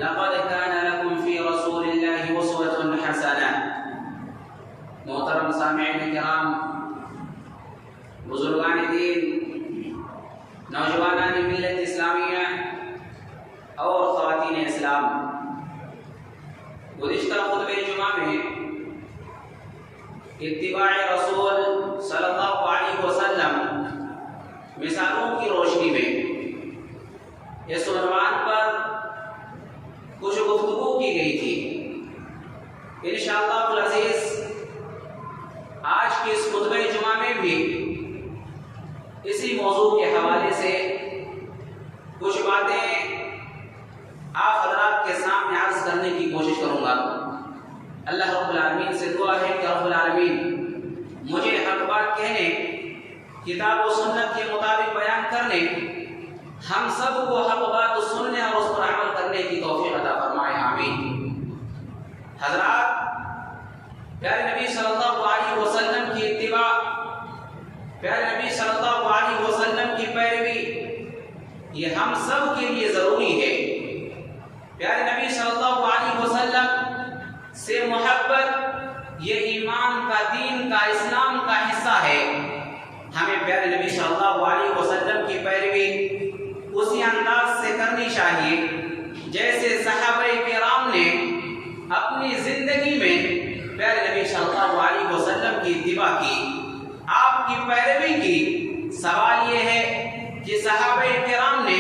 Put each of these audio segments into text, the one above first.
لقد كان لكم في رسول الله اسوة حسنہ۔ محترم سامعین کرام، بزرگان دین، نوجوانان ملت اسلامیہ اور خواتین اسلام، گزشتہ خطبہ جمعہ میں اتباع رسول صلی اللہ علیہ وسلم مثالوں کی روشنی میں اس عنوان پر کچھ گفتگو کی گئی تھی۔ انشاءاللہ العزیز آج کے اس خطبہ جمعہ میں بھی اسی موضوع کے حوالے سے کچھ باتیں آپ حضرات کے سامنے عرض کرنے کی کوشش کروں گا۔ اللہ رب العالمین سے دعا ہے کہ رب العالمین مجھے حق بات کہنے، کتاب و سنت کے مطابق بیان کرنے، ہم سب کو حق بات سننے اور اس پر عمل کرنے کی توفیق عطا فرمائے، آمین۔ حضرات، پیارے نبی صلی اللہ علیہ وسلم کی اتباع، پیارے نبی صلی اللہ علیہ وسلم کی پیروی یہ ہم سب کے لیے ضروری ہے۔ پیارے نبی صلی اللہ علیہ وسلم سے محبت یہ ایمان کا، دین کا، اسلام کا حصہ ہے۔ ہمیں پیارے نبی صلی اللہ علیہ وسلم کی پیروی اسی انداز سے کرنی چاہیے جیسے صحابہ کرام نے اپنی زندگی میں پیارے نبی صلی اللہ علیہ وسلم کی اتباع کی، آپ کی پیروی کی۔ سوال یہ ہے کہ صحابہ کرام نے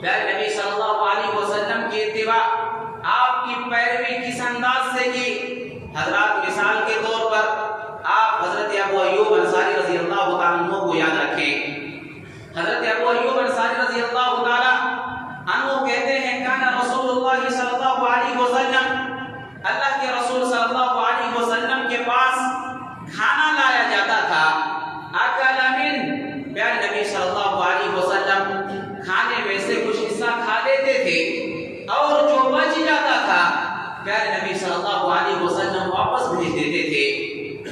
پیارے نبی صلی اللہ علیہ وسلم کی اتباع، آپ کی پیروی کس انداز سے کی؟ حضرات، مثال کے طور پر آپ حضرت ابو ایوب انصاری رضی اللہ تعالیٰ عنہ کو یاد رکھیں۔ حضرت ابو ایوب انصاری رضی اللہ تعالیٰ عنہ کہتے ہیں کان رسول اللہ صلی اللہ علیہ وسلم، اللہ کے رسول صلی اللہ علیہ وسلم کے پاس کھانا لایا جاتا تھا۔ اکل من، پیارے نبی صلی اللہ علیہ وسلم کھانے میں سے کچھ حصہ کھا لیتے تھے اور جو بچ جاتا تھا پیارے نبی صلی اللہ علیہ وسلم واپس بھیج دیتے تھے۔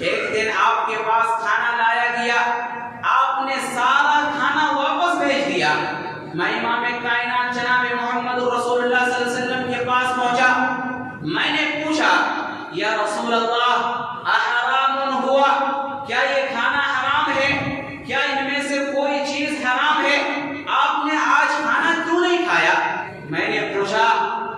ایک دن آپ کے پاس کھانا لایا گیا، آپ نے سارا کھانا واپس بھیج دیا۔ میں امام کائنات جناب محمد رسول اللہ صلی اللہ علیہ وسلم کے پاس پہنچا، میں نے پوچھا یا رسول اللہ احرام ہوا، کیا یہ کھانا حرام ہے؟ کیا ان میں سے کوئی چیز حرام ہے؟ آپ نے آج کھانا کیوں نہیں کھایا؟ میں نے پوچھا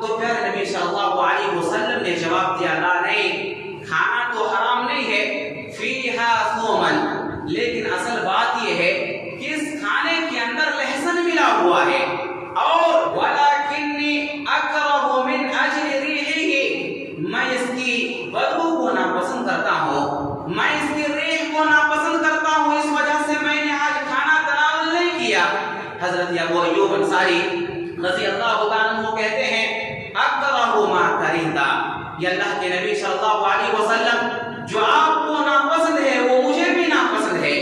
تو پیارے نبی صلی اللہ علیہ وسلم نے جواب دیا لا، نہیں، کھانا تو حرام نہیں ہے، فیہا ثومن، لیکن اصل بات یہ ہے کہ اس کھانے کے اندر لہسن ملا ہوا ہے، اور وَلَكِنِّي أَكْرَهُ مِنْ أَجْلِ رِيحِهِ، میں اس کی بدبو کو ناپسند کرتا ہوں، میں اس کی ریح کو ناپسند کرتا ہوں، اس وجہ سے میں نے آج کھانا تناول نہیں کیا۔ حضرت ابو ایوب انصاری رضی اللہ تعالیٰ عنہ کہتے ہیں اکرہ ما کریتا، یہ اللہ کے نبی صلی اللہ علیہ وسلم جو آپ کو ناپسند ہے وہ مجھے بھی ناپسند ہے۔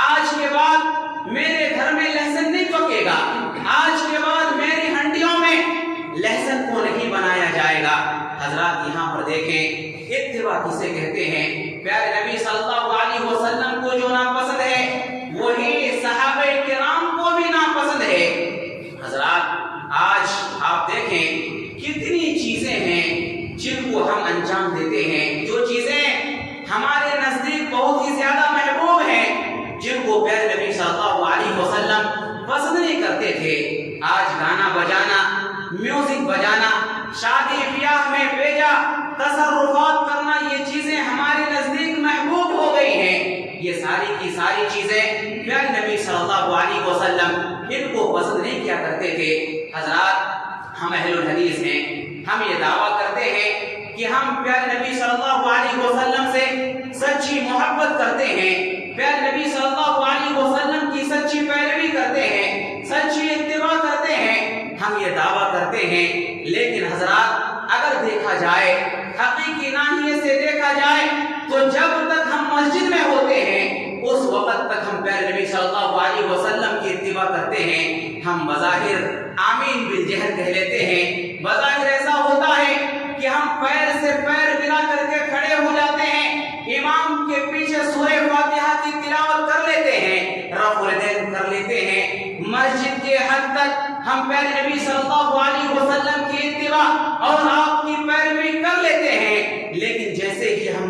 آج کے بعد میرے گھر میں لہسن نہیں پکے گا، آج کے بعد میری ہنڈیوں میں لہسن کو نہیں بنایا جائے گا۔ حضرات، یہاں پر دیکھیں اتباع کسے کہتے ہیں؟ پیارے نبی صلی اللہ علیہ وسلم کو جو ناپسند ہے وہی صحابہ کرام کو بھی ناپسند ہے۔ حضرات، آج آپ دیکھیں کتنی چیزیں ہیں جن کو ہم انجام دیتے ہیں، جو چیزیں ہمارے نزدیک بہت ہی زیادہ محبوب ہیں، جن کو پیارے نبی صلی اللہ علیہ وسلم پسند نہیں کرتے تھے۔ آج گانا بجانا، میوزک بجانا، شادی بیاہ میں بیجا تصرفات کرنا، یہ چیزیں ہمارے نزدیک محبوب ہو گئی ہیں۔ یہ ساری کی ساری چیزیں پیارے نبی صلی اللہ علیہ وسلم ان کو پسند نہیں کیا کرتے تھے۔ حضرات، ہم اہل الحدیث ہیں، ہم یہ دعویٰ کرتے ہیں کہ ہم پیارے نبی صلی اللہ علیہ وسلم سے سچی محبت کرتے ہیں، پیارے نبی صلی اللہ علیہ وسلم کی سچی پیروی کرتے ہیں، سچی اتباع کرتے ہیں، ہم یہ دعویٰ کرتے ہیں۔ لیکن حضرات، اگر دیکھا جائے، حقیقی ناحیے سے دیکھا جائے تو جب تک ہم مسجد میں ہوتے ہیں اس وقت تک ہم پیارے نبی صلی اللہ علیہ وسلم کی اتباع کرتے ہیں۔ ہم بظاہر آمین بالجہر کہہ لیتے ہیں، بظاہر ایسا ہوتا ہے کہ ہم پیر سے پیر ملا کر کے کھڑے ہو جاتے ہیں، امام کے پیچھے سورہ فاتحہ کی تلاوت کر لیتے ہیں، رفع الیدین کر لیتے ہیں۔ مسجد کے حد تک ہم پیارے نبی صلی اللہ علیہ وسلم کی اتباع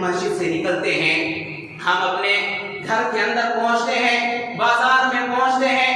مسجد سے نکلتے ہیں، ہم اپنے گھر کے اندر پہنچتے ہیں، بازار میں پہنچتے ہیں،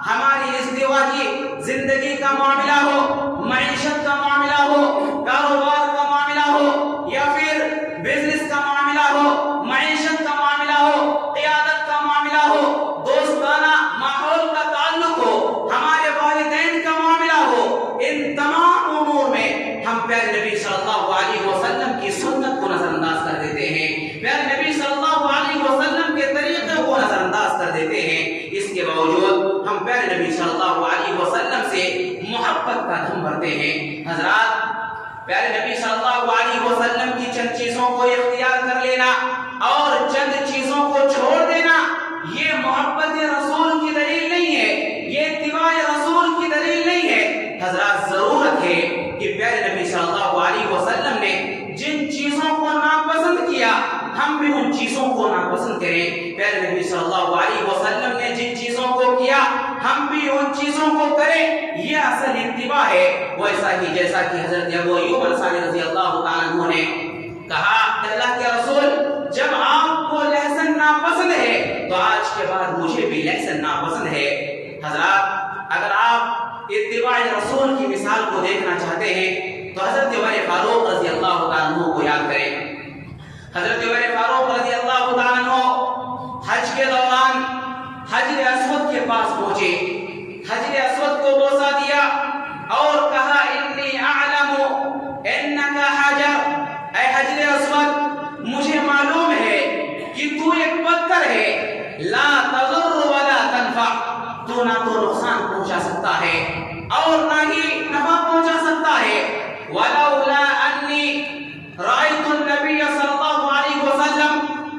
ہماری ازدواجی زندگی کا معاملہ ہو، معیشت کا معاملہ ہو، کاروبار کا معاملہ ہو، یا پھر بزنس کا معاملہ ہو، معیشت کا معاملہ ہو، قیادت کا معاملہ ہو، دوستانہ ماحول کا تعلق ہو، ہمارے والدین کا معاملہ ہو، ان تمام امور میں ہم پیارے نبی صلی اللہ علیہ وسلم کی سنت کو نظر انداز کر دیتے ہیں، پیارے نبی صلی اللہ علیہ وسلم کے طریقے کو نظر انداز کر دیتے ہیں۔ اس کے باوجود ہم پیارے نبی صلی اللہ علیہ وسلم سے محبت کا دم بھرتے ہیں۔ حضرات، پیارے نبی صلی اللہ علیہ وسلم کی چند چیزوں کو اختیار کر لینا اور چند چیزوں کو چھوڑ دینا، یہ محبت رسول کی دلیل نہیں ہے، یہ اتباع رسول کی دلیل نہیں ہے۔ حضرات، ضرورت ہے کہ پیارے نبی صلی اللہ علیہ وسلم نے جن چیزوں کو ناپسند کیا، ہم بھی ان چیزوں کو ناپسند کریں۔ پیارے نبی صلی اللہ علیہ وسلم نے جن چیزوں کو کیا، ہم بھی ان چیزوں کو کریں، یہ اصل اتباع ہے۔ ویسا ہی جیسا کہ حضرت ابو ایوب انصاری رضی اللہ تعالیٰ عنہ نے کہا کہ اللہ کے رسول، جب آپ کو لہسن ناپسند ہے تو آج کے بعد مجھے بھی لہسن ناپسند ہے۔ حضرات، اگر آپ اتباع رسول کی مثال کو دیکھنا چاہتے ہیں تو حضرت عمر فاروق رضی اللہ تعالیٰ عنہ کو یاد کریں۔ حضرت عمر فاروق رضی اللہ تعالیٰ عنہ حج کے دوران حجر اسود کے پاس پہنچے، حجر اسود کو بوسہ دیا اور کہا انی اعلم انک حجر، اے حجر اسود، مجھے معلوم ہے کہ تو ایک پتھر ہے، لا تضر ولا تنفع، تو نہ تو نقصان پہنچا سکتا ہے اور نہ ہی نفع پہنچا سکتا ہے۔ ولولا انی رأیت النبی صلی اللہ علیہ وسلم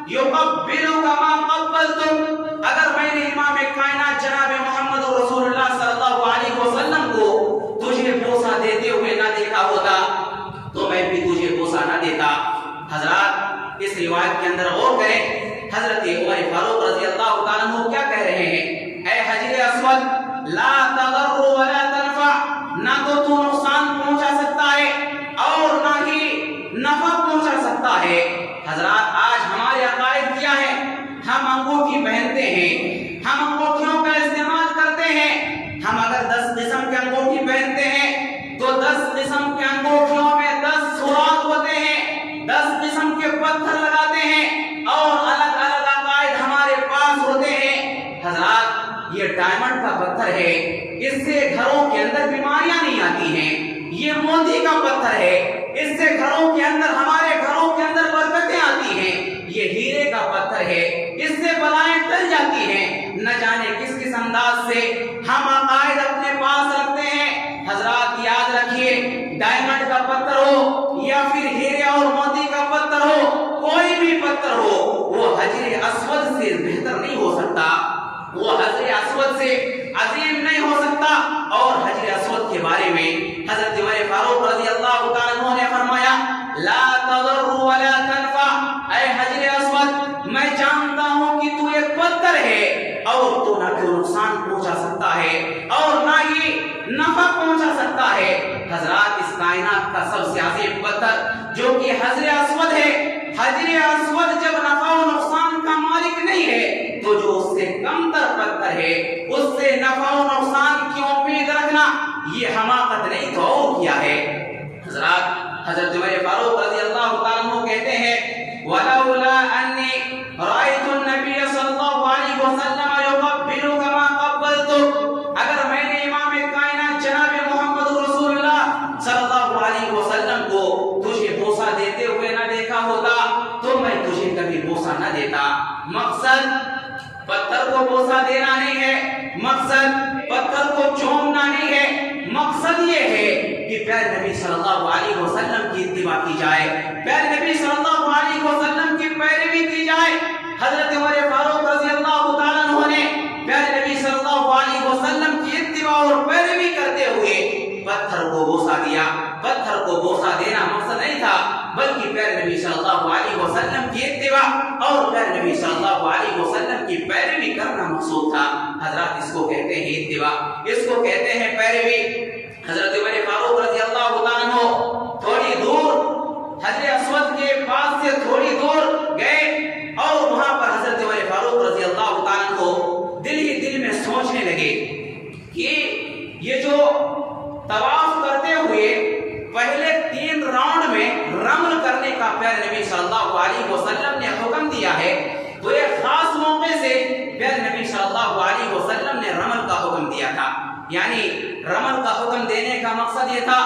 یقبلک ما قبلتم، اگر میں نے امام کائنات جناب محمد رسول اللہ صلی اللہ علیہ وسلم کو تجھے بوسہ دیتے ہوئے نہ دیکھا ہوتا تو میں بھی تجھے بوسہ نہ دیتا۔ حضرات، اس روایت کے اندر غور کریں، حضرت عمر فاروق رضی اللہ تعالیٰ عنہ کیا کہہ رہے ہیں؟ اے حجر اسود، لا تضر ولا تنفع، نہ تو نقصان پہنچا سکتا ہے اور نہ ہی نفع پہنچا سکتا ہے۔ حضرات، آج ہمارے عقائد کیا ہے؟ ہم انگوٹھی پہنتے ہیں، ہم انگوٹھیوں کا استعمال کرتے ہیں، ہم اگر 10 قسم کے انگوٹھی پہنتے ہیں تو 10 قسم کے انگوٹھیوں میں 10 سوراخ ہوتے ہیں، 10 قسم کے پتھر لگاتے ہیں اور الگ الگ عقائد ہمارے پاس ہوتے ہیں۔ حضرات، یہ ڈائمنڈ کا پتھر ہے، اس سے گھروں کے اندر بیماریاں نہیں آتی ہیں۔ یہ موتی کا پتھر ہے، اس سے گھروں کے اندر، ہمارے گھروں کے اندر برکتیں آتی ہیں۔ یہ ہیرے کا پتھر ہے، اس سے بلائیں ٹل جاتی ہیں۔ نہ جانے کس انداز سے ہم عقائد اپنے پاس رکھتے ہیں۔ حضرات، یاد رکھیے، ڈائمنڈ کا پتھر ہو یا پھر ہیرے اور موتی کا پتھر ہو، کوئی بھی پتھر ہو، وہ حجر اسود سے بہتر نہیں ہو سکتا، وہ حجر اسود سے عظیم نہیں ہو سکتا۔ اور حجر اسود کے بارے میں حضرت عمر فاروق رضی اللہ تعالیٰ عنہ نے فرمایا، لا تضر ولا تنفع، اے حجر اسود، میں جانتا ہوں کہ تو ایک پتھر ہے اور تو نہ تو نقصان پہنچا سکتا ہے اور نہ ہی نفع پہنچا سکتا ہے۔ حضرات، اس کائنات کا سب سے عظیم پتھر جو کہ حجر اسود ہے، حجر اسود جب نفع و نقصان کا مالک نہیں ہے تو جو اس سے کم تر پتھر ہے، اس سے نفع و نقصان کی امید رکھنا یہ حماقت نہیں تو اور کیا ہے۔ حضرات، حضرت عمر فاروق رضی اللہ تعالیٰ عنہ کہتے ہیں، ولولا انی رأیت النبی صلی اللہ علیہ وسلم یقبلک ما قبلتک، اگر میں نے امام کائنات جناب محمد رسول اللہ صلی اللہ علیہ وسلم کو تجھے بوسہ دیتے ہوئے نہ دیکھا ہوتا تو میں تجھے کبھی بوسہ نہ دیتا۔ مقصد پتھر کو بوسہ دینا نہیں ہے، مقصد پتھر کو چومنا نہیں ہے، مقصد یہ ہے کہ پیارے نبی صلی اللہ علیہ وسلم کی اتباع کی جائے، پیارے نبی صلی اللہ علیہ وسلم کی پیروی کی جائے۔ حضرت عمر فاروق رضی اللہ تعالیٰ عنہ نے پیارے نبی صلی اللہ علیہ وسلم کی اتباع اور پیروی کرتے ہوئے پتھر کو بوسہ دیا۔ پتھر کو بوسہ دینا مقصد نہیں تھا، بلکہ پیارے نبی صلی اللہ علیہ وسلم کی اتباع اور پیارے نبی صلی اللہ علیہ وسلم کی پیروی کرنا مقصود تھا۔ حضرات، اس کو کہتے ہیں اتباع، اس کو کہتے ہیں پیروی۔ حضرت عمر فاروق رضی اللہ تعالیٰ عنہ تھوڑی دور حجر اسود کے پاس سے رمل کرنے کا پیارے نبی صلی اللہ علیہ وسلم نے حکم دیا ہے، تو ایک خاص موقع سے پیارے نبی صلی اللہ علیہ وسلم نے رمل کا حکم دیا تھا۔ یعنی رمل کا حکم دینے کا مقصد یہ تھا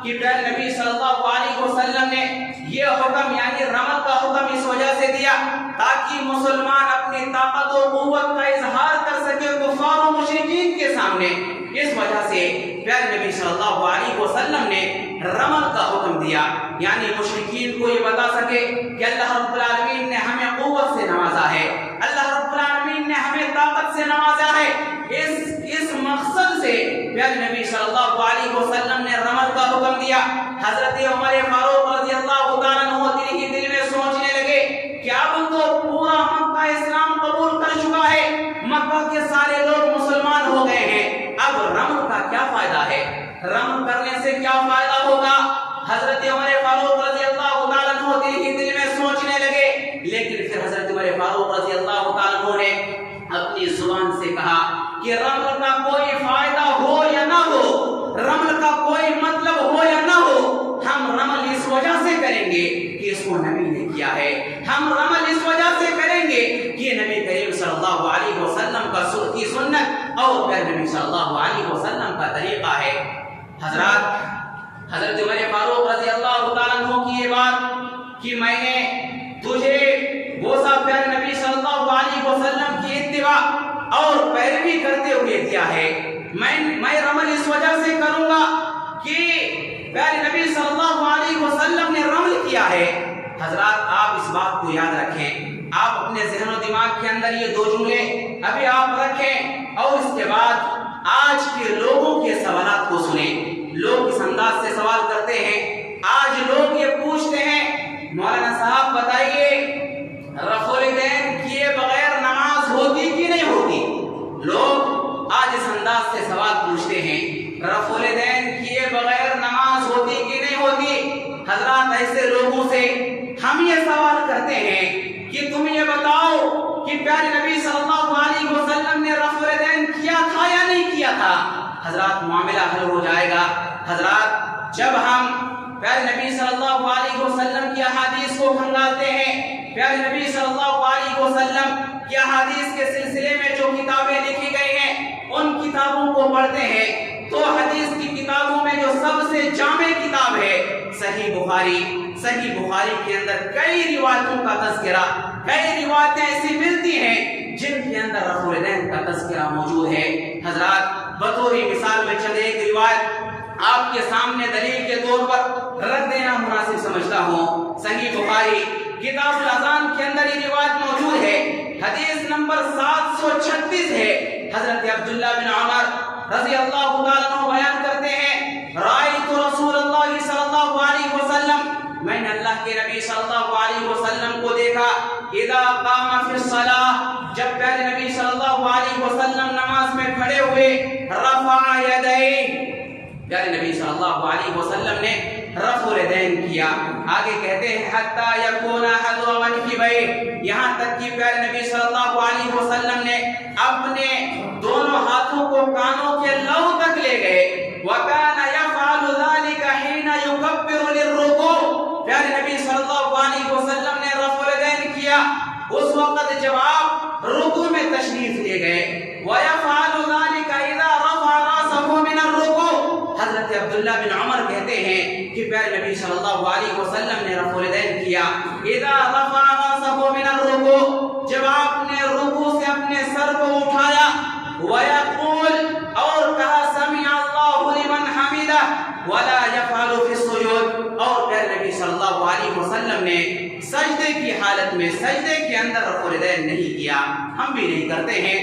کہ پیارے نبی صلی اللہ علیہ وسلم نے یہ حکم یعنی رمل کا حکم اس وجہ سے دیا تاکہ مسلمان اپنی طاقت و قوت کا اظہار کر سکے کفار و مشرکین کے سامنے۔ اس وجہ سے پیارے نبی صلی اللہ علیہ وسلم نے رمل کا حکم دیا، یعنی مشرکین کو یہ بتا سکے کہ اللہ رب العالمین نے ہمیں قوت سے نوازا ہے، اللہ رب العالمین نے ہمیں طاقت سے نوازا ہے۔ اس مقصد سے پیارے نبی صلی اللہ علیہ وسلم نے رمل کا حکم دیا۔ حضرت عمر فاروق رضی اللہ تعالیٰ عنہ دل میں سوچنے لگے کہ اب تو پورا مکہ اسلام قبول کر چکا ہے، مکہ کے سارے لوگ مسلمان ہو گئے ہیں، اب رمل کا کیا فائدہ ہے، رمل کرنے سے کیا فائدہ ہوگا؟ حضرت عمر فاروق رضی اللہ تعالیٰ عنہ دل میں سوچنے لگے، لیکن پھر حضرت عمر فاروق رضی اللہ تعالیٰ عنہ نے اپنی زبان سے کہا کہ رمل کا کوئی فائدہ ہو یا نہ ہو، رمل کا کوئی مطلب ہو یا نہ ہو، ہم رمل اس وجہ سے کریں گے کہ اس کو نبی نے کیا ہے، ہم رمل اس وجہ سے کریں گے کہ یہ نبی کریم صلی اللہ علیہ وسلم کی سنت اور پھر نبی صلی اللہ علیہ وسلم کا طریقہ ہے۔ حضرت عمر فاروق رضی اللہ تعالیٰ عنہ کی یہ بات کہ میں نے تجھے بوسہ پیارے نبی صلی اللہ علیہ وسلم کی اتباع اور پیروی کرتے ہوئے دیا ہے، میں رمل اس وجہ سے کروں گا کہ پیارے نبی صلی اللہ علیہ وسلم نے رمل کیا ہے۔ حضرات آپ اس بات کو یاد رکھیں، آپ اپنے ذہن و دماغ کے اندر یہ دو جملے ابھی آپ رکھیں اور اس کے بعد آج کے لوگوں کے سوالات کو سنیں۔ لوگ اس انداز سے سوال کرتے ہیں، آج لوگ یہ پوچھتے ہیں مولانا صاحب بتائیے رفع الیدین کیے بغیر نماز ہوتی کہ نہیں ہوتی؟ لوگ آج اس انداز سے سوال پوچھتے ہیں، رفع الیدین کیے بغیر نماز ہوتی کہ نہیں ہوتی؟ حضرات ایسے لوگوں سے ہم یہ سوال کرتے ہیں کہ تم یہ بتاؤ کہ پیارے نبی صلی اللہ علیہ وسلم نے رفع الیدین کیا تھا یا نہیں کیا تھا؟ حضرات معاملہ حل ہو جائے گا۔ حضرات جب ہم پیارے نبی صلی اللہ علیہ وسلم کی احادیث کو کھنگالتے ہیں، پیارے نبی صلی اللہ علیہ وسلم کی احادیث کے سلسلے میں جو کتابیں لکھی گئی ہیں ان کتابوں کو پڑھتے ہیں تو حدیث کی کتابوں میں جو سب سے جامع کتاب ہے صحیح بخاری، صحیح بخاری کے اندر کئی روایتوں کا تذکرہ، کئی روایتیں ایسی ملتی ہیں جن کے اندر رفع الیدین کا تذکرہ موجود ہے۔ حضرات بطور مثال میں چند ایک روایت آپ کے سامنے دلیل کے طور پر رکھ دینا مناسب سمجھتا ہوں۔ صحیح بخاری کتاب الاذان کے اندر یہ روایت موجود ہے، حدیث نمبر 736 ہے۔ حضرت عبداللہ بن عمر رضی اللہ تعالیٰ عنہ بیان کرتے ہیں، رأیت رسول اللہ صلی اللہ علیہ وسلم، میں نے اللہ کے نبی صلی اللہ علیہ وسلم کو دیکھا، اذا قام فی الصلاۃ، جب پیارے نبی صلی اللہ علیہ وسلم نماز میں کھڑے ہوئے، رفع یدیہ، پیارے نبی صلی اللہ علیہ وسلم نے رفع الیدین کیا۔ آگے کہتے ہیں حتی یکون حذو منکبیہ، یہاں تک کہ پیارے نبی صلی اللہ علیہ وسلم نے اپنے دونوں ہاتھوں کو کانوں کے لو تک لے گئے۔ وکان یفعل ذلک حین یکبر للرکوع، پیارے نبی صلی اللہ علیہ وسلم نے رفع الیدین کیا اس وقت جب آپ رکوع میں تشریف لے گئے۔ ویفعل ذلک اذا رفع راسہ من الرکوع، حضرت عبداللہ بن عمر کہتے ہیں کہ پیارے نبی صلی اللہ علیہ وسلم نے رفع الیدین کیا اذا رفع راسہ من الرکوع، جب آپ نے رکوع سے اپنے سر کو اٹھایا، ویقول، اور کہا سمع اللہ لمن حمدہ، ولا يفعل في السجود، اور پیارے نبی صلی اللہ علیہ وسلم نے سجدے کی حالت میں سجدے کے اندر رفع الیدین نہیں کیا۔ ہم بھی نہیں کرتے ہیں،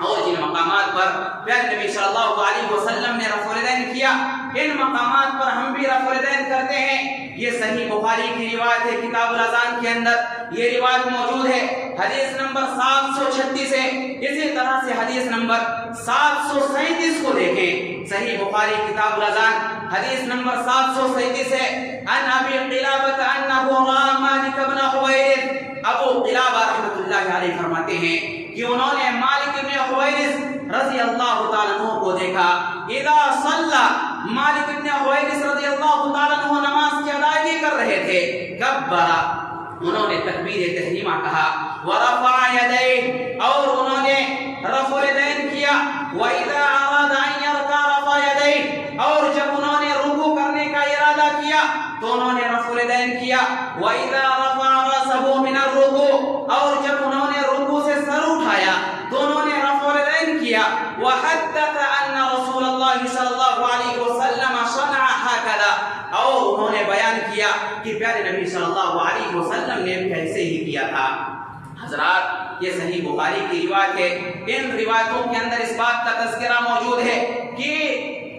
اور جن مقامات پر پیارے نبی صلی اللہ علیہ وسلم نے رفع الیدین کیا ان مقامات پر ہم بھی رفع الیدین کرتے ہیں۔ یہ صحیح بخاری کی روایت ہے، کتاب الاذان کے اندر یہ روایت موجود ہے، حدیث نمبر 736 ہے۔ اسی طرح سے حدیث نمبر 737 کو دیکھیں، صحیح بخاری کتاب الاذان حدیث نمبر 737 ہے، ان ابی قلابہ انہ رأى مالک بن حویرث، ابو قلابہ رحمۃ اللہ علیہ فرماتے ہیں کہ انہوں نے مالک بن حویرث رضی اللہ تعالیٰ عنہ کو دیکھا، اذا صلی، مالک بن حویرث رضی اللہ تعالیٰ عنہ نماز کی ادائیگی کر رہے تھے، تھے کبرا، انہوں نے تکبیر تحریمہ کہا، ورفع یدیہ، اور انہوں نے رفع الیدین کیا، وَإِذَا أَرَادَ أَن يَرْكَعَ رَفَعَ يَدَيْهِ، اور جب انہوں نے رکوع کرنے کا ارادہ کیا تو انہوں نے رفع الیدین کیا، وَإِذَا رَفَعَ رَأْسَهُ مِنَ الرُّكُوعِ، اور جب انہوں نے رکوع سے سر اٹھایا تو انہوں نے رفع الیدین کیا، وَحَدَّثَ أَنَّ رَسُولَ اللَّهِ صلی اللہ علیہ وسلم صنع هكذا، اور انہوں نے بیان کیا کہ پیارے نبی صلی اللہ علیہ وسلم نے کیسے ہی کیا تھا۔ حضرات، یہ صحیح بخاری کی روایت ہے، ان روایتوں کے اندر اس بات کا تذکرہ موجود ہے کہ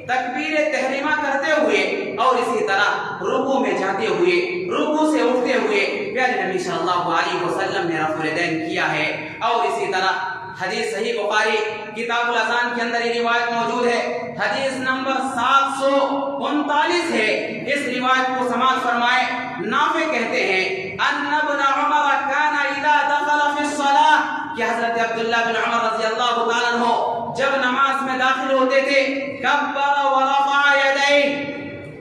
تکبیر تحریمہ کرتے ہوئے اور اسی طرح رکوع میں جاتے ہوئے، رکوع سے اٹھتے ہوئے پیارے نبی صلی اللہ علیہ وسلم نے رفع الیدین کیا ہے۔ اور اسی طرح حدیث صحیح بخاری کتاب الاذان کے اندر یہ روایت موجود ہے، حدیث نمبر 739 ہے۔ اس روایت کو سماعت فرمائے، نافع کہتے ہیں ان ابن عمر کان اذا دخل فی الصلاۃ، کہ حضرت عبداللہ بن عمر رضی اللہ تعالیٰ عنہ جب نماز میں داخل ہوتے تھے کبر ورفع یدیہ،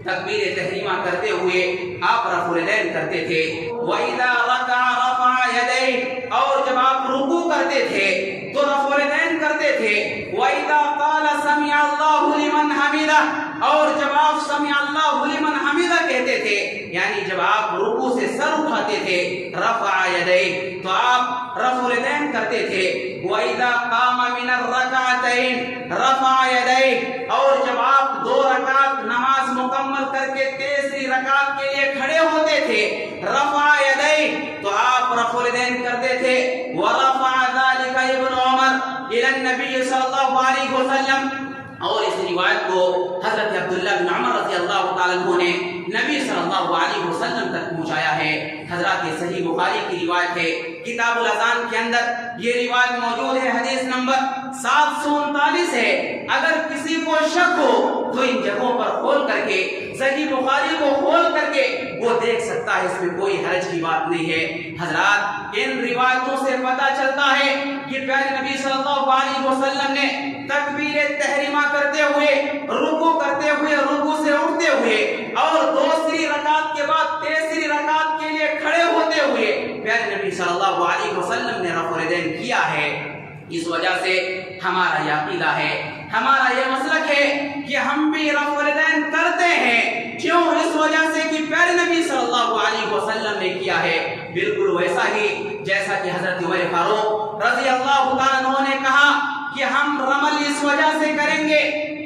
تکبیر تحریمہ کرتے ہوئے آپ رفع الیدین کرتے تھے، وَإِذَا رَكَعَ رَفَعَ يَدَيْهِ، اور جب آپ رکوع کرتے تھے تو رفع الیدین کرتے تھے، وَإِذَا قَالَ سَمِعَ اللَّهُ لِمَنْ حَمِدَهُ، اور جب آپ سمع اللہ لمن حمدہ کہتے تھے، یعنی جب آپ رکوع سے سر اٹھاتے تھے رفع یدیہ تو آپ رفع الیدین کرتے تھے، وَإِذَا قَامَ مِنَ الرَّكَعَتَيْنِ رَفَعَ يَدَيْهِ، اور جب آپ 2 رکعت نماز مکمل کر کے تیسری رکعت کے لیے کھڑے ہوتے تھے رفع یدیہ تو آپ رفع الیدین کرتے تھے، وَرَفَعَ ذَلِكَ ابن عمر إِلَى النَّبِيِّ صلی اللہ علیہ وسلم، اور اس روایت کو حضرت عبداللہ بن عمر رضی اللہ تعالیٰ عنہ نے نبی صلی اللہ علیہ وسلم تک پہنچایا ہے۔ حضرات، یہ صحیح بخاری کی روایت ہے، کتاب الاذان کے اندر یہ روایت موجود ہے، حدیث نمبر 739 ہے۔ اگر کسی کو شک ہو تو ان جگہوں پر کھول کر کے، صحیح بخاری کو کھول کر کے وہ دیکھ سکتا ہے، اس میں کوئی حرج کی بات نہیں ہے۔ حضرات، ان روایتوں سے پتہ چلتا ہے کہ پیارے نبی صلی اللہ علیہ وسلم نے تکبیر تحریمہ کرتے ہوئے، رکوع کرتے ہوئے، رکوع سے اٹھتے ہوئے اور دوسری رکعت کے بعد تیسری رکعت کے لیے کھڑے ہوتے ہوئے پیارے نبی صلی اللہ علیہ وسلم نے رفع الیدین کیا ہے۔ اس وجہ سے ہمارا یہ عقیدہ ہے، ہمارا یہ مسلک ہے کہ ہم بھی رفع الیدین کرتے ہیں۔ کیوں؟ اس وجہ سے کہ پیارے نبی صلی اللہ علیہ وسلم نے کیا ہے، بالکل ویسا ہی جیسا کہ حضرت عمر فاروق رضی اللہ تعالیٰ عنہ نے کہا کہ ہم رمل اس وجہ سے کریں گے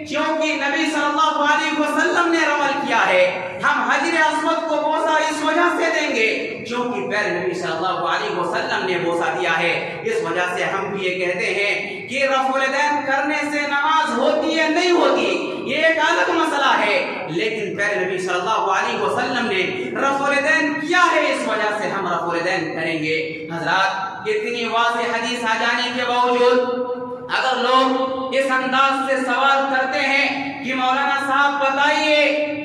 کیونکہ نبی صلی اللہ علیہ وسلم نے رمل کیا ہے، ہم حجر اسود کو بوسہ اس وجہ سے دیں گے کیونکہ پیارے نبی صلی اللہ علیہ وسلم نے بوسہ دیا ہے۔ اس وجہ سے ہم بھی یہ کہتے ہیں کہ رفع الیدین کرنے سے نماز ہوتی ہے نہیں ہوتی، یہ ایک الگ مسئلہ ہے، لیکن پیارے نبی صلی اللہ علیہ وسلم نے رفع الیدین کیا ہے، اس وجہ سے ہم رفع الیدین کریں گے۔ حضرات، اتنی واضح حدیث آ جانے کے باوجود اگر لوگ اس انداز سے سوال کرتے ہیں کہ مولانا صاحب بتائیے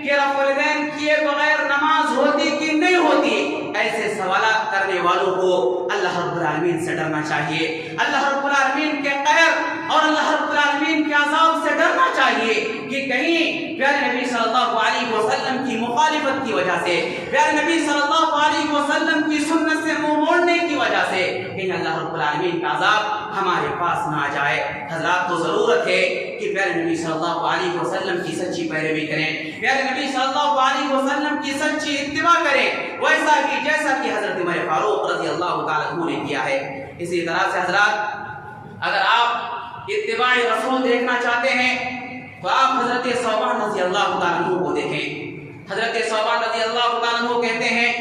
کہ رفع الیدین کیے بغیر نماز ہوتی کہ نہیں ہوتی، ایسے سوالات کرنے والوں کو اللہ رب العالمین سے ڈرنا چاہیے، اللہ رب العالمین کے قہر اور اللہ رب العالمین کے عذاب سے ڈرنا چاہیے کہ کہیں پیارے نبی صلی اللہ علیہ وسلم کی مخالفت کی وجہ سے، پیارے نبی صلی اللہ علیہ وسلم کی سنت سے منہ موڑنے کی وجہ سے کہیں اللہ رب العالمین کا عذاب ہمارے پاس نہ آ جائے۔ حضرات، تو ضرورت ہے کہ پیارے نبی صلی اللہ علیہ وسلم کی سچی پیروی کریں، پیارے نبی صلی اللہ علیہ وسلم کی سچی اتباع کریں، ویسا ہی جیسا کہ حضرت عمر فاروق رضی اللہ تعالیٰ عنہ نے کیا ہے۔ اسی طرح سے حضرات، اگر آپ اتباع رسول دیکھنا چاہتے ہیں تو آپ حضرت ثوبان رضی اللہ تعالیٰ عنہ کو دیکھیں۔ حضرت ثوبان رضی اللہ تعالیٰ عنہ کہتے ہیں،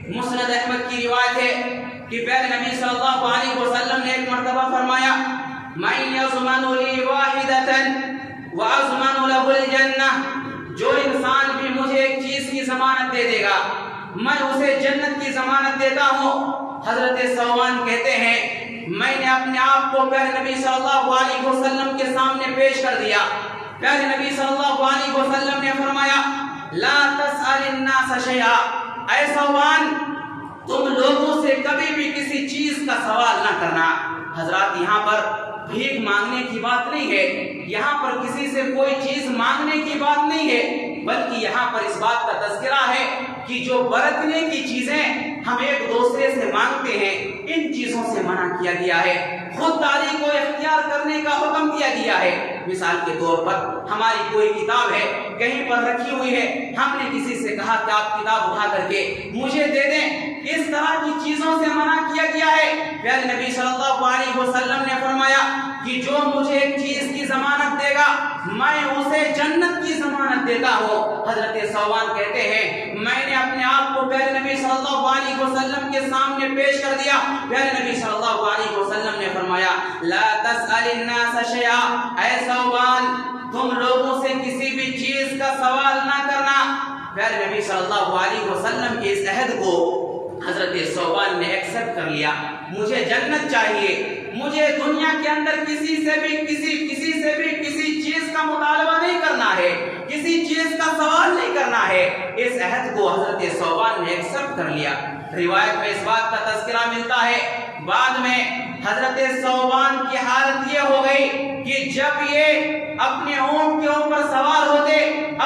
مسند احمد کی روایت ہے کہ پیارے نبی صلی اللہ علیہ وسلم نے ایک مرتبہ فرمایا، مَن يَضْمَنُ لِي وَاحِدَةً وَأَضْمَنُ لَهُ الْجَنَّةَ، جو انسان بھی مجھے ایک چیز کی ضمانت دے دے گا میں اسے جنت کی ضمانت دیتا ہوں۔ حضرت ثوبان کہتے ہیں، میں نے اپنے آپ کو پیارے نبی صلی اللہ علیہ وسلم کے سامنے پیش کر دیا، پیارے نبی صلی اللہ علیہ وسلم نے فرمایا، لا تسأل الناس شیئا، اے ثوبان تم لوگوں سے کبھی بھی کسی چیز کا سوال نہ کرنا۔ حضرات، یہاں پر بھیک مانگنے کی بات نہیں ہے، یہاں پر کسی سے کوئی چیز مانگنے کی بات نہیں ہے، بلکہ یہاں پر اس بات کا تذکرہ ہے کہ جو برتنے کی چیزیں ہم ایک دوسرے سے مانگتے ہیں ان چیزوں سے منع کیا گیا ہے، خودداری کو اختیار کرنے کا حکم دیا گیا ہے۔ مثال کے طور پر ہماری کوئی کتاب ہے کہیں پر رکھی ہوئی ہے، ہم نے کسی سے کہا کہ آپ کتاب اٹھا کر کے مجھے دے دیں، اس طرح کی چیزوں سے منع کیا گیا ہے۔ پیارے نبی صلی اللہ علیہ وسلم نے فرمایا کہ جو مجھے ایک چیز کی ضمانت دے گا میں اسے جنت کی ضمانت دیتا ہوں۔ حضرت ثوبان کہتے ہیں میں نے اپنے آپ کو پیارے نبی صلی اللہ علیہ وسلم کے سامنے پیش کر دیا۔ پیارے نبی صلی اللہ علیہ وسلم نے فرمایا لا تسأل الناس شیئا، اے ثوبان تم لوگوں سے کسی بھی چیز کا سوال نہ کرنا۔ پیارے نبی صلی اللہ علیہ وسلم کے اس عہد کو حضرت ثوبان نے ایکسپٹ کر لیا، مجھے جنت چاہیے، مجھے دنیا کے اندر کسی سے بھی کسی چیز کا مطالبہ نہیں کرنا ہے، کسی چیز کا سوال نہیں کرنا ہے۔ اس عہد کو حضرت ثوبان نے ایکسپٹ کر لیا۔ روایت میں اس بات کا تذکرہ ملتا ہے بعد میں حضرت ثوبان کی حالت یہ ہو گئی کہ جب یہ اپنے اونٹ کے اوپر سوار ہوتے،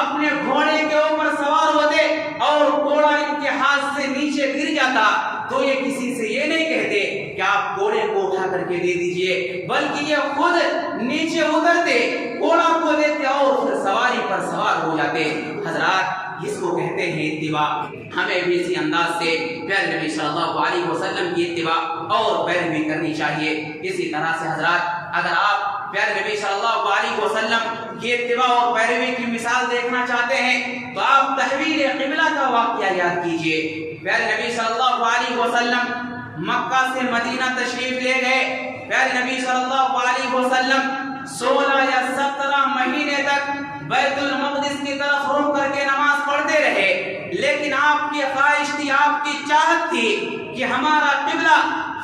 اپنے گھوڑے کے اوپر سوار ہوتے اور گھوڑا ان کے ہاتھ سے نیچے گر جاتا تو یہ کسی سے یہ نہیں کہتے کہ آپ گھوڑے کو اٹھا کر کے دے دیجئے، بلکہ یہ خود نیچے اترتے، گھوڑا کو دیتے اور پھر سواری پر سوار ہو جاتے۔ حضرات اس کو کہتے ہیں اتباع۔ ہمیں بھی اسی انداز سے پیارے نبی صلی اللہ علیہ وسلم کی اتباع اور پیروی کرنی چاہیے۔ اسی طرح سے حضرات اگر آپ پیارے نبی صلی اللہ علیہ وسلم کی اتباع اور پیروی کی مثال دیکھنا چاہتے ہیں تو آپ تحویل قبلہ کا واقعہ یاد کیجئے۔ پیارے نبی صلی اللہ علیہ وسلم مکہ سے مدینہ تشریف لے گئے۔ پیارے نبی صلی اللہ علیہ وسلم 16 یا 17 مہینے تک بیت المقدس کی طرف رخ کر کے نماز پڑھتے رہے، لیکن آپ کی خواہش تھی، آپ کی چاہت تھی کہ ہمارا قبلہ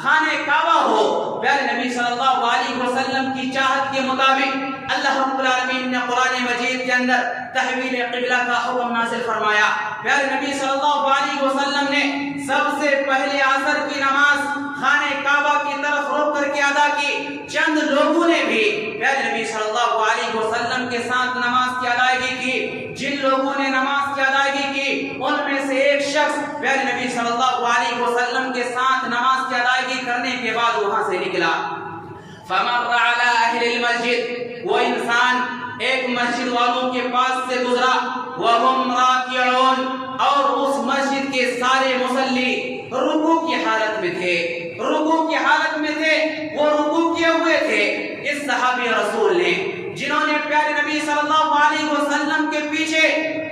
خانہ کعبہ ہو۔ پیارے نبی صلی اللہ علیہ وسلم کی چاہت کے مطابق اللہ رب العالمین نے قرآن مجید کے اندر تحویل قبلہ کا حکم نازل فرمایا۔ پیارے نبی صلی اللہ علیہ وسلم نے سب سے پہلے عصر کی نماز خانہ کعبہ کی طرف رخ کر کے ادا کی۔ چند لوگوں نے بھی پیارے نبی صلی اللہ علیہ وسلم کے ساتھ نماز کی ادائیگی کی۔ جن لوگوں نے نماز کی ادائیگی کی ان میں سے ایک شخص پیارے نبی صلی اللہ علیہ وسلم کے ساتھ نماز کی ادائیگی کرنے کے بعد وہاں سے نکلا۔ فمر علی اہل المسجد، وہ انسان ایک مسجد والوں کے پاس سے گزرا، وہم راکعون، اور اس مسجد کے سارے مصلی رکوع کی حالت میں تھے، رکوع کی حالت میں تھے، وہ رکوع کیے ہوئے تھے۔ اس صحابی رسول نے جنہوں نے پیارے نبی صلی اللہ علیہ وسلم کے پیچھے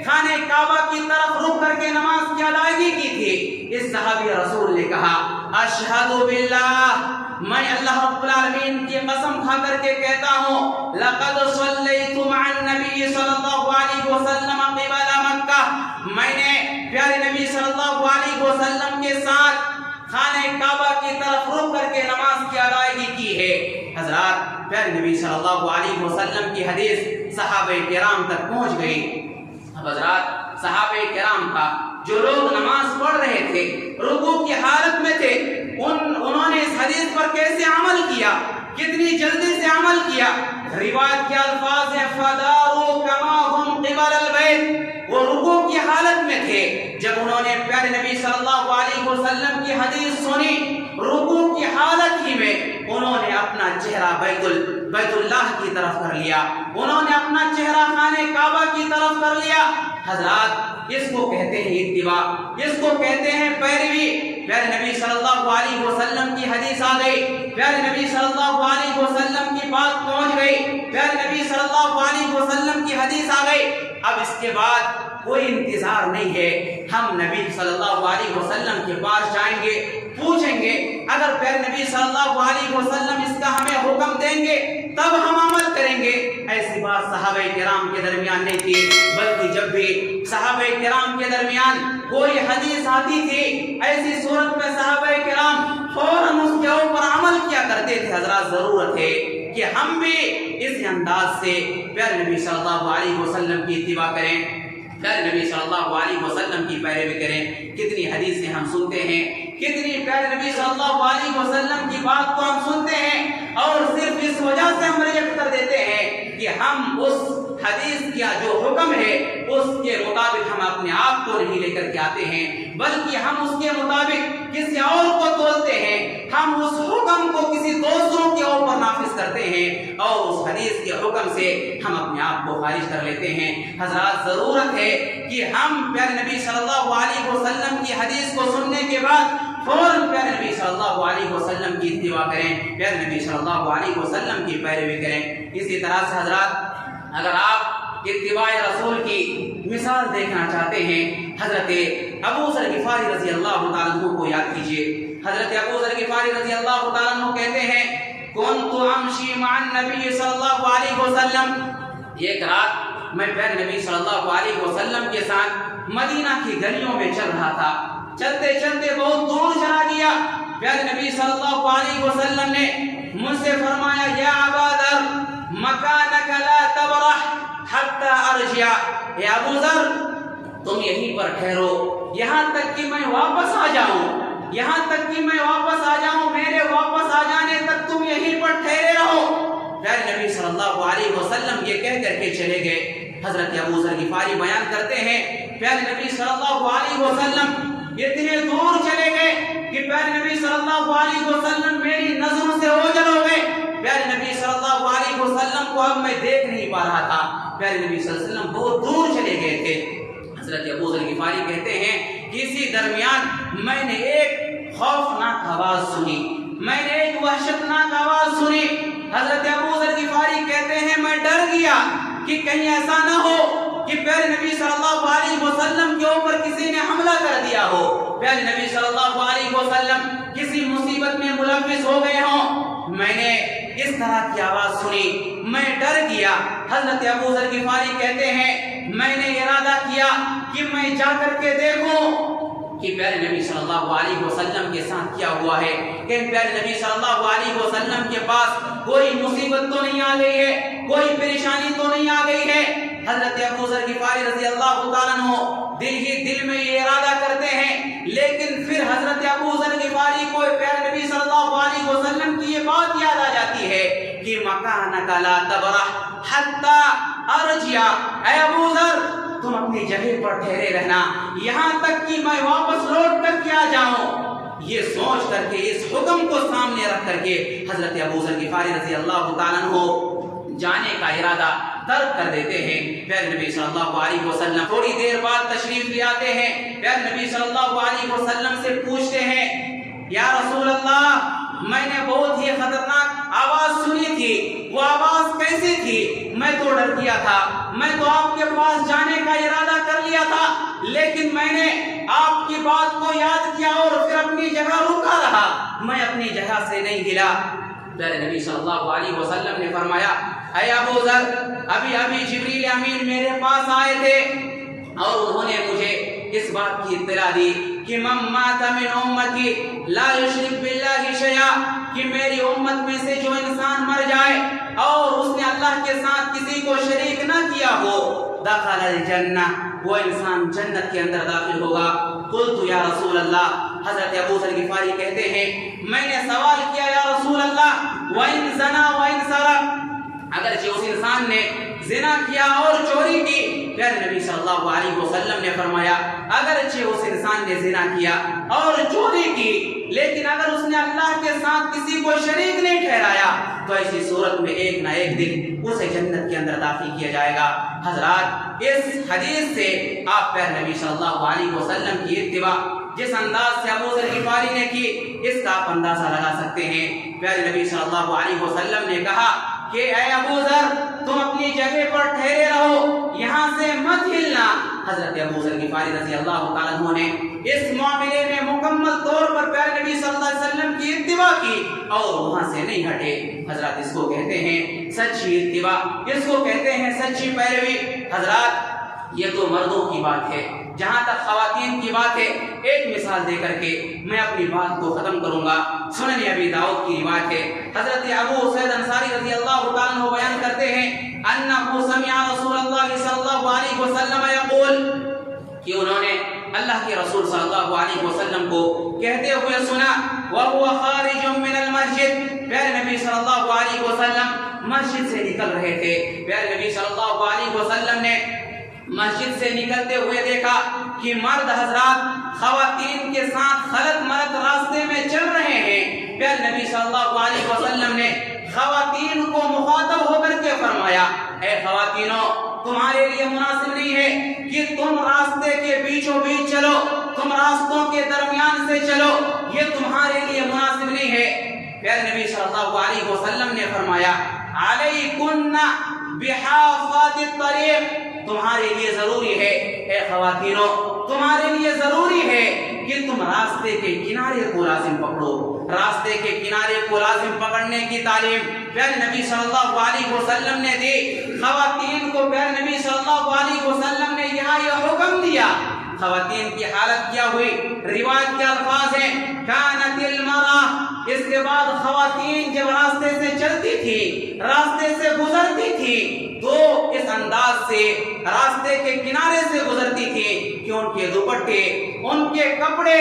خانہ کعبہ کی طرف رک کر کے نماز کی ادائیگی کی تھی، اس صحابی رسول نے کہا اشہد باللہ، میں اللہ رب العالمین کی قسم کھا کر کے کہتا ہوں لقد صلیت مع النبی صلی اللہ علیہ وسلم قبل مکہ، میں نے پیارے نبی صلی اللہ علیہ وسلم کے ساتھ خانہ کعبہ کی طرف رک کر کے نماز کی ادائیگی کی ہے۔ حضرات پیارے نبی صلی اللہ علیہ وسلم کی حدیث صحابہ کرام تک پہنچ گئی۔ اب حضرات صحابہ کرام کا جو لوگ نماز پڑھ رہے تھے، رکوع کی حالت میں تھے، انہوں نے اس حدیث پر کیسے عمل کیا، کتنی جلدی سے عمل کیا۔ روایت کے الفاظ ہیں فداروا کما هم قبل البیت، وہ رکوع کی حالت میں تھے۔ جب انہوں نے پیارے نبی صلی اللہ علیہ وسلم کی حدیث سنی، رکوع کی حالت ہی میں انہوں نے اپنا چہرہ بیت اللہ کی طرف کر لیا، انہوں نے اپنا چہرہ خانہ کعبہ کی طرف کر لیا۔ حضرات اس کو کہتے ہیں اتباع، اس کو کہتے ہیں پیروی۔ پیارے نبی صلی اللہ علیہ وسلم کی حدیث آ گئی، پیارے نبی صلی اللہ علیہ وسلم کی بات پہنچ گئی، پیارے نبی صلی اللہ علیہ وسلم کی حدیث آ گئی۔ اب اس کے بعد کوئی انتظار نہیں ہے، ہم نبی صلی اللہ علیہ وسلم کے پاس جائیں گے، پوچھیں گے، اگر پیارے نبی صلی اللہ علیہ وسلم اس کا ہمیں حکم دیں گے تب ہم عمل کریں گے۔ ایسی بات صحابہ کرام کے درمیان نہیں تھی، بلکہ جب بھی صحابہ کرام کے درمیان کوئی حدیث آتی تھی ایسی صورت میں صحابہ کرام فوراً اس کے اوپر عمل کیا کرتے تھے۔ حضرات ضرورت ہے کہ ہم بھی اس انداز سے پیارے نبی صلی اللہ علیہ وسلم کی اتباع کریں، پیارے نبی صلی اللہ علیہ وسلم کی پیروی کریں۔ کتنی حدیثیں ہم سنتے ہیں، کتنی پیارے نبی صلی اللہ علیہ وسلم کی بات کو ہم سنتے ہیں اور صرف اس وجہ سے ہم ریجیکٹ کر دیتے ہیں کہ ہم اس حدیث کا جو حکم ہے اس کے مطابق ہم اپنے آپ کو نہیں لے کر کے آتے ہیں، بلکہ ہم اس کے مطابق کسی اور کو تولتے ہیں، ہم اس حکم کو کسی دوسروں کے اوپر نافذ کرتے ہیں اور اس حدیث کے حکم سے ہم اپنے آپ کو خارج کر لیتے ہیں۔ حضرات ضرورت ہے کہ ہم پیارے نبی صلی اللہ علیہ وسلم کی حدیث کو سننے کے بعد فوراً پیارے نبی صلی اللہ علیہ وسلم کی اتباع کریں، پیارے نبی صلی اللہ علیہ وسلم کی پیروی کریں۔ اسی طرح سے حضرات اگر آپ اتباع رسول کی مثال دیکھنا چاہتے ہیں، حضرت ابو ذر غفاری رضی اللہ تعالیٰ عنہ کو یاد کیجئے۔ حضرت ابو ذر غفاری رضی اللہ تعالیٰ عنہ کہتے ہیں کنت امشی مع النبی صلی اللہ علیہ وسلم، ایک رات میں پیارے نبی صلی اللہ علیہ وسلم کے ساتھ مدینہ کی گلیوں میں چل رہا تھا، چلتے چلتے بہت دور چلا گیا۔ پیارے نبی صلی اللہ علیہ وسلم نے مجھ سے فرمایا یا ابا ذر مکانک لا تبرح حتی ارجع، اے ابو ذر تم یہیں پر ٹھہرو یہاں تک کہ میں واپس آ جاؤں، یہاں تک کہ میں واپس آ جاؤں، میرے واپس آ جانے تک تم یہیں پر ٹھہرے رہو۔ پیارے نبی صلی اللہ علیہ وسلم یہ کہہ کر کے چلے گئے۔ حضرت ابو ذر غفاری بیان کرتے ہیں پیارے نبی صلی اللہ علیہ وسلم اتنے دور چلے گئے کہ پیارے نبی صلی اللہ علیہ وسلم میری نظروں سے اوجھل ہو گئے۔ پیارے نبی صلی اللہ علیہ وسلم کو اب میں دیکھ نہیں پا رہا تھا، پیارے نبی صلی اللہ علیہ وسلم بہت دور چلے گئے تھے۔ حضرت ابو ذر غفاری کہتے ہیں کہ اسی درمیان میں نے ایک خوفناک آواز سنی، میں نے ایک وحشتناک آواز سنی۔ حضرت ابو ذر غفاری کہتے ہیں میں ڈر گیا کہ کہیں ایسا نہ ہو کہ پیارے نبی صلی اللہ علیہ وسلم کے اوپر کسی نے حملہ کر دیا ہو، پیارے نبی صلی اللہ علیہ وسلم کسی مصیبت میں ملوث ہو گئے ہوں۔ میں نے اس طرح کی آواز سنی، میں ڈر گیا۔ حضرت ابو ذر غفاری کہتے ہیں میں نے ارادہ کیا کہ میں جا کر کے دیکھوں کہ پیارے نبی صلی اللہ علیہ وسلم کے ساتھ کیا ہوا ہے، کہ پیارے نبی صلی اللہ علیہ وسلم کے پاس کوئی مصیبت تو نہیں آ گئی ہے، کوئی پریشانی تو نہیں آ گئی ہے۔ حضرت ابو ذر غفاری رضی اللہ تعالیٰ عنہ دل ہی دل میں یہ ارادہ کرتے ہیں، لیکن پھر حضرت ابو ذر غفاری کو پیارے نبی صلی اللہ علیہ وسلم کی یہ بات یاد آ جاتی ہے کہ مکانک لا تبرح حتی ارجع، اے ابو ذر تم اپنی جگہ پر ٹھہرے رہنا یہاں تک کہ میں واپس لوٹ کر کے آ جاؤں۔ یہ سوچ کر کے اس حکم کو سامنے رکھ کر کے حضرت ابو ذر غفاری رضی اللہ تعالیٰ عنہ جانے کا ارادہ ترک کر دیتے ہیں۔ پیارے نبی صلی اللہ علیہ وسلم تھوڑی دیر بعد تشریف لے آتے ہیں، پیارے نبی صلی اللہ علیہ وسلم سے پوچھتے ہیں یا رسول اللہ میں نے بہت ہی خطرناک آواز سنی تھی، وہ آواز کیسی تھی؟ میں تو ڈر گیا تھا، میں تو آپ کے پاس جانے کا ارادہ کر لیا تھا، لیکن میں نے آپ کی بات کو یاد کیا اور پھر اپنی جگہ رکا رہا، میں اپنی جگہ سے نہیں ہلا۔ پیارے نبی صلی اللہ علیہ وسلم نے فرمایا اے ابو ذر ابھی جبریل امین میرے پاس آئے تھے اور انہوں نے مجھے اس بات کی اطلاع دی کہ من مات من امتی لا یشرک باللہ شیئا، کہ میری امت میں سے جو انسان مر جائے اور اس نے اللہ کے ساتھ کسی کو شریک نہ کیا ہو دخل الجنہ، وہ انسان جنت کے اندر داخل ہوگا۔ قلت یا رسول اللہ، حضرت ابو ذر غفاری کہتے ہیں میں نے سوال کیا یا رسول اللہ وَإِن زَنَا وَإِن سَرَقَ، اگرچہ اس انسان نے زنا کیا اور چوری کی، پیارے نبی صلی اللہ علیہ وسلم نے فرمایا اگرچہ اس انسان نے زنا کیا اور چوری کی، لیکن اگر اس نے اللہ کے ساتھ کسی کو شریک نہیں ٹھہرایا تو ایسی صورت میں ایک نہ ایک دن اسے جنت کے اندر داخل کیا جائے گا۔ حضرات اس حدیث سے آپ پیارے نبی صلی اللہ علیہ وسلم کی اتباع جس انداز سے ابو ذر غفاری نے کی اس کا آپ اندازہ لگا سکتے ہیں۔ پیارے نبی صلی اللہ علیہ وسلم نے کہا کہ اے ابو ذر تم اپنی جگہ پر ٹھہرے رہو، یہاں سے مت ہلنا۔ حضرت ابو ذر غفاری رضی اللہ تعالیٰ عنہ نے اس معاملے میں مکمل طور پر پیارے نبی صلی اللہ علیہ وسلم کی اتباع کی اور وہاں سے نہیں ہٹے۔ حضرات اس کو کہتے ہیں سچی اتباع، اس کو کہتے ہیں سچی پیروی۔ حضرات یہ تو مردوں کی بات ہے، جہاں تک خواتین کی بات ہے ایک مثال دے کر کے میں اپنی بات کو ختم کروں گا۔ سنن ابی داؤد کی روایت ہے، حضرت ابو سعید انصاری رضی اللہ تعالیٰ عنہ بیان کرتے ہیں انہ سمع رسول اللہ صلی اللہ علیہ وسلم یقول، کہ انہوں نے اللہ کے رسول صلی اللہ علیہ وسلم کو کہتے ہوئے سنا وَهُوَ خَارِجٌ مِّنَ الْمَسْجِدِ، پیارے نبی صلی اللہ علیہ وسلم مسجد سے نکل رہے تھے. پیارے نبی صلی اللہ علیہ وسلم نے مسجد سے نکلتے ہوئے دیکھا کہ مرد حضرات خواتین کے ساتھ خلط ملط راستے میں چل رہے ہیں. پیارے نبی صلی اللہ علیہ وسلم نے خواتین کو مخاطب ہو کر کے فرمایا, اے خواتینوں, تمہارے لیے مناسب نہیں ہے کہ تم راستے کے بیچوں بیچ چلو, تم راستوں کے درمیان سے چلو, یہ تمہارے لیے مناسب نہیں ہے. پیارے نبی صلی اللہ علیہ وسلم نے فرمایا, علیکن بحافات الطریق, تمہارے لیے ضروری ہے, اے خواتینوں, تمہارے لیے ضروری ہے کہ تم راستے کے کنارے کو لازم پکڑو. راستے کے کنارے کو لازم پکڑنے کی تعلیم پیارے نبی صلی اللہ علیہ وسلم نے دی. خواتین کو پیارے نبی صلی اللہ علیہ وسلم نے یہاں یہ حکم دیا. خواتین کی حالت کیا ہوئی؟ روایت کے الفاظ ہیں, کانت المرأة, اس کے بعد خواتین جب راستے سے چلتی تھی, راستے سے گزرتی تھی, تو اس انداز سے راستے کے کنارے سے گزرتی تھی کہ ان کے دوپٹے, ان کے کپڑے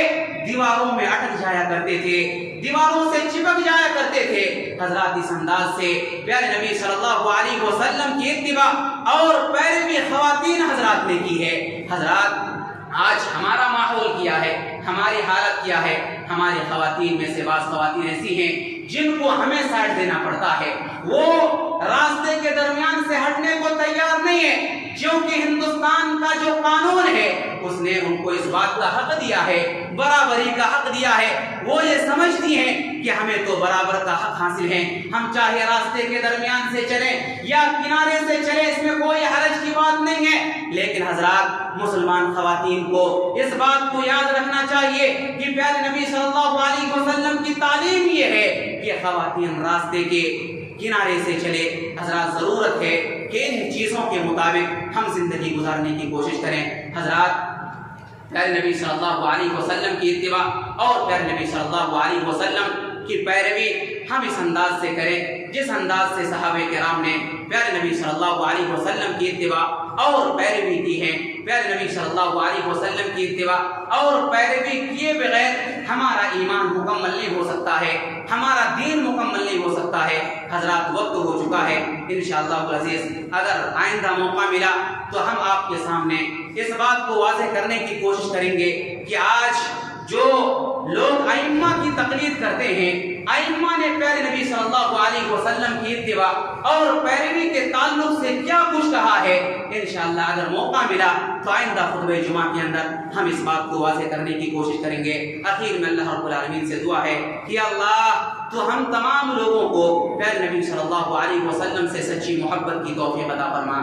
دیواروں میں اٹک جایا کرتے تھے, دیواروں سے چپک جایا کرتے تھے. حضرات اس انداز سے پیارے نبی صلی اللہ علیہ وسلم کی اتباع اور پیروی خواتین حضرات نے کی ہے. حضرات آج ہمارا ماحول کیا ہے, ہماری حالت کیا ہے؟ ہماری خواتین میں سے بعض خواتین ایسی ہیں جن کو ہمیں سائڈ دینا پڑتا ہے, وہ راستے کے درمیان سے ہٹنے کو تیار نہیں ہے, کیونکہ ہندوستان کا جو قانون ہے اس نے ان کو اس بات کا حق دیا ہے, برابری کا حق دیا ہے. وہ یہ سمجھتی ہیں کہ ہمیں تو برابر کا حق حاصل ہے, ہم چاہے راستے کے درمیان سے چلیں یا کنارے سے چلیں, اس میں کوئی حرج کی بات نہیں ہے. لیکن حضرات مسلمان خواتین کو اس بات کو یاد رکھنا چاہیے کہ پیارے نبی صلی اللہ علیہ وسلم کی تعلیم یہ ہے کہ خواتین راستے کے کنارے سے چلے. حضرات ضرورت ہے کہ ان چیزوں کے مطابق ہم زندگی گزارنے کی کوشش کریں. حضرات پیارے نبی صلی اللہ علیہ وسلم کی اتباع اور پیارے نبی صلی اللہ علیہ وسلم کی پیروی ہم اس انداز سے کریں جس انداز سے صحابہ کرام نے پیارے نبی صلی اللہ علیہ وسلم کی اتباع اور پیروی کی ہے. پیارے نبی صلی اللہ علیہ وسلم کی اتباع اور پیروی کیے بغیر ہمارا ایمان مکمل نہیں ہو سکتا ہے, ہمارا دین مکمل نہیں ہو سکتا ہے. حضرات وقت ہو چکا ہے, انشاءاللہ العزیز اگر آئندہ موقع ملا تو ہم آپ کے سامنے اس بات کو واضح کرنے کی کوشش کریں گے کہ آج جو لوگ ائمہ کی تقلید کرتے ہیں, ائمہ نے پیارے نبی صلی اللہ علیہ وسلم کی اتباع اور پیروی کے تعلق سے کیا کچھ کہا ہے. انشاءاللہ اگر موقع ملا تو آئندہ خطبہ جمعہ کے اندر ہم اس بات کو واضح کرنے کی کوشش کریں گے. آخر میں اللہ رب العالمین سے دعا ہے کہ اللہ تو ہم تمام لوگوں کو پیارے نبی صلی اللہ علیہ وسلم سے سچی محبت کی توفیق عطا فرما.